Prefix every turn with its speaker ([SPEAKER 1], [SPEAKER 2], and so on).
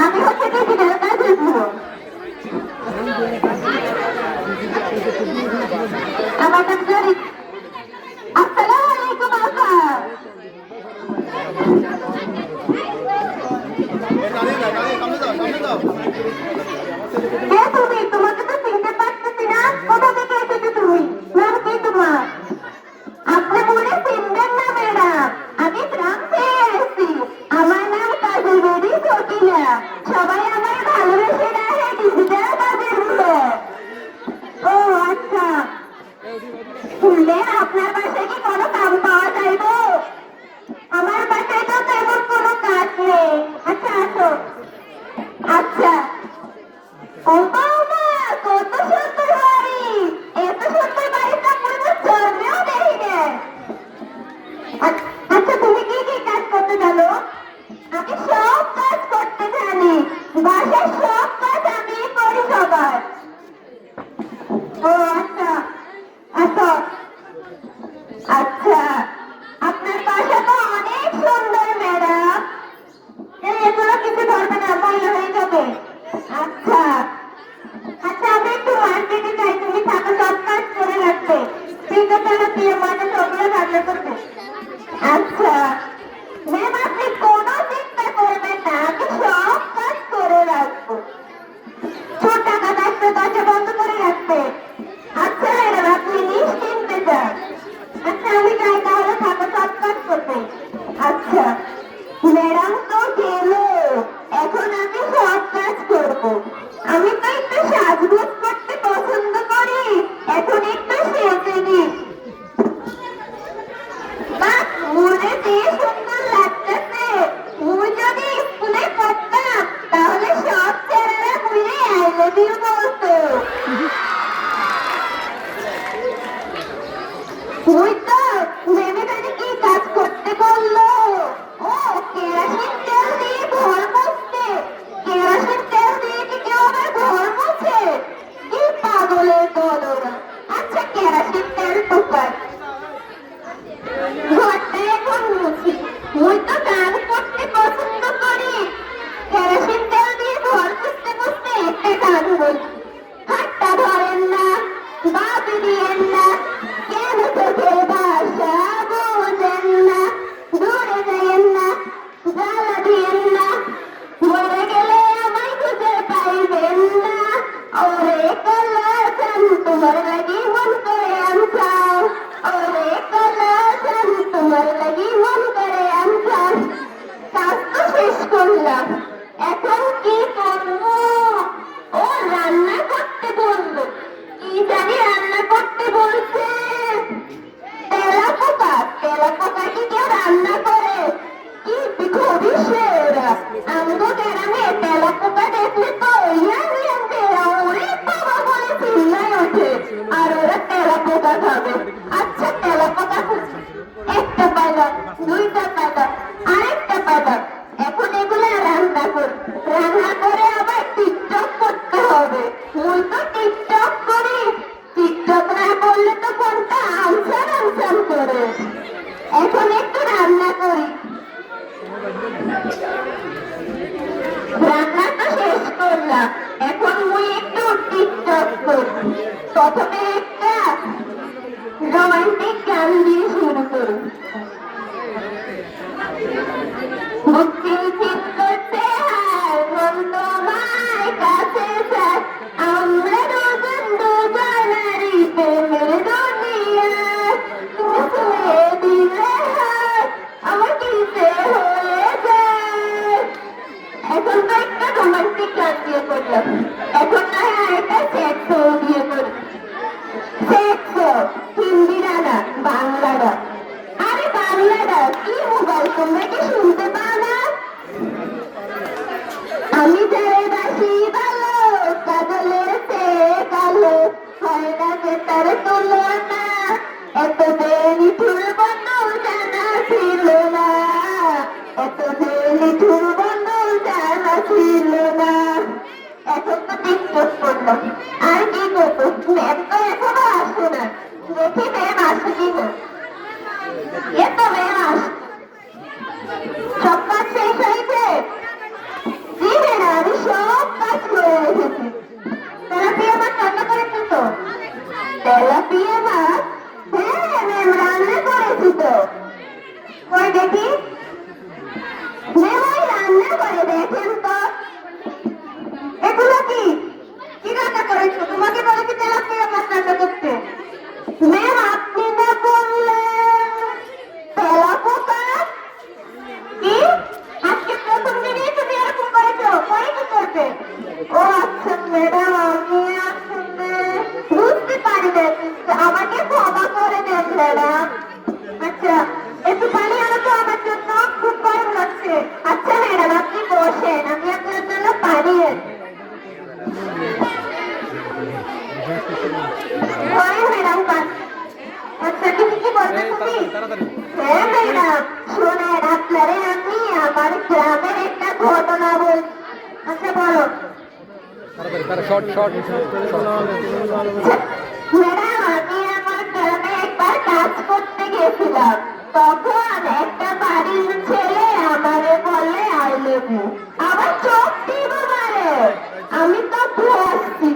[SPEAKER 1] আমি হচ্ছে ডিজিটাল কাজের বুড়ো। আমার নাম জরি। আসসালামু আলাইকুম আপা। কে তুমি? তোমাকে তো চিনতে পারতেছি না। কোথা থেকে এসেছো তুমি? নাম কি তোমার? আপনি মনে চিনবেন না ম্যাডাম, আমি গ্রাম থেকে এসেছি। আমার নাম কাজী বেবি সকিনা। সবাই আমার ভালোবেসে ডাকে ডিজিটাল কাজের বুড়ো। ও আচ্ছা, শুনলেন আপনার বাসায় কি কোনো কাম পাওয়া যাইবো? আমার বাসায় তো তেমন কোনো কাজ নেই। আচ্ছা আসো। আচ্ছা। ও বাবা, কত সুন্দর বাড়ি! এত সুন্দর বাড়িটা কোনো জন্মেও দেখি নাই। আচ্ছা, তুমি কি কি কাজ করতে জানো? আমি সব কাজ করতে জানি। বাসার সব কাজ আমি করি সবার। ও আচ্ছা, আচ্ছা, আচ্ছা। আপনার বাসা তো অনেক সুন্দর ম্যাডাম। এগুলো কিছু ধরবে না, ময়লা হয়ে যাবে। আচ্ছা, আচ্ছা, আমি একটু মার্কেটে যাই, তুমি থাকো, সব কাজ করে রাখবে। বিকেলবেলা দিয়ে মানে সবগুলো রান্না করবে। আচ্ছা ম্যাম, আপনি কোনো চিন্তা করবেন না, আমি সব কাজ করে রাখবো। ছোট টাকা থাকতে দরজা বন্ধ করে রাখবে। আচ্ছা ম্যাডাম, আপনি নিশ্চিন্তে যান। আচ্ছা আমি যাই, তাহলে থাকো, সব কাজ করবে। আচ্ছা ম্যাডাম তো গেল, এখন আমি সব কাজ করবো। আমি তো একটু সাজগোজ করতে পছন্দ করি, এখন একটু সেজে নিই। বাহ, মনে দিয়ে সুন্দর লাগতেছে। তুমি যদি স্কুলে পড়তাম, তাহলে সব ছেলেরা মিলে আই লাভ ইউ বলতো। ওই তো ম্যামে জানি কি কাজ করতে বললো। ও, কেরোসিন তেল দিয়ে ঘর মুছতে। কেরোসিন তেল দিয়ে কি কেউ আবার ঘর মুছে? কি পাগলের দল ওরা। আচ্ছা, কেরোসিন তেল তো পাই, ঘরটা এখন মুছি। ওই তো গান করতে পছন্দ করি, কেরোসিন তেল দিয়ে ঘর মুছতে মুছতে একটা গান বলি। হাতটা ধরেন না, বাদ দিয়েন না, কেন চোখের ভাষা বোঝেন না, দূরে যাইয়েন না, জ্বালা দিয়েন না, মরে গেলে আমায় খুঁজে পাইবেন না। ওরে কালাচান, তোমার লাগি মন করে আমসাও। ওরে কালাচান, তোমার লাগি মন করে আমসাও। কাজ তো শেষ করলাম, এখন কি করবো? ও রান্না করতে বললো। কি জানি রান্না করতে বলছে। তেলাপোকা, তেলাপোকা কি কেউ রান্না করে? কি বিখবিসে ওরা। আমগো গ্রামে তেলাপোকা দেখলে তো ইয়াং ইয়াং দেয়া ওরে বাবা বলে চিল্লায় ওঠে, আর ওরা তেলাপোকা খাবে। আচ্ছা তেলাপোকা খুঁজছি, একটা পাইলাম, দুইটা পাইলাম, আরেকটা পাইলাম। এখন এগুলা রান্না করি, রান্না করে আবার টিকটক করতে হবে। মুই তো টিকটক করি, টিকটক না করলে তো কোনটা আনসার আনসার করে। এখন একটু রান্না করি। রান্না তো শেষ করলাম, এখন মুই একটু টিকটক করি। প্রথমে একটা রোমান্টিক গান দিয়ে শুরু করি। মুক্তি চিত করতে হার মন তোমার কাছে চাই, আমরা দুজন দুজনারই প্রেমের দুনিয়ায়। তুমি ছুঁয়ে দিলে হাত, আমার কিসে হয়ে যায়। এখন তো একটা রোমান্টিক গান দিয়ে করলাম, এখন না হয় আরেকটা স্যাড সং দিয়ে করি। স্যাড সং, হিন্দি না, বাংলা গান। আরে বাংলাটা কি মোবাইল, তোমরা কি শুনতে পাও না? আমি যারে বাসি ভালো, কাজলের চেয়ে কালো, হয় না যে তার তুলনা। এত যে নিঠুর বন্ধু জানা ছিল না, এত যে নিঠুর বন্ধু জানা ছিল না। এখন তো টিকটক করলাম, আর কি করবো? ম্যাম তো এখনো আসে না, দেখি ম্যাম আসে কিনা। এ তো ম্যাম আস, সব কাজ শেষ হয়েছে? জি ম্যাডাম। হয়েছে? ও আচ্ছা ম্যাডাম, আমি আসলে বুঝতে পারি না, আমাকে ক্ষমা করে দেন ম্যাডাম। আচ্ছা, একটু পানি আনো তো আমার জন্য, খুব গরম লাগছে। আচ্ছা ম্যাডাম, আপনি বসেন, আমি আপনার জন্য পানি ম্যাডাম। আচ্ছা, তুমি কি বলতে তুমি? হ্যাঁ ম্যাডাম, শোনেন, আপনারে আমি আমার গ্রামের একটা ঘটনা বল। আচ্ছা বলো। ম্যাডাম, আমি আমার গ্রামে একবার কাজ করতে গেছিলাম, তখন একটা বাড়ির ছেলে আমারে বলে আই লাভ ইউ। আমার চোখ দিব মারে, আমি তো বসছি।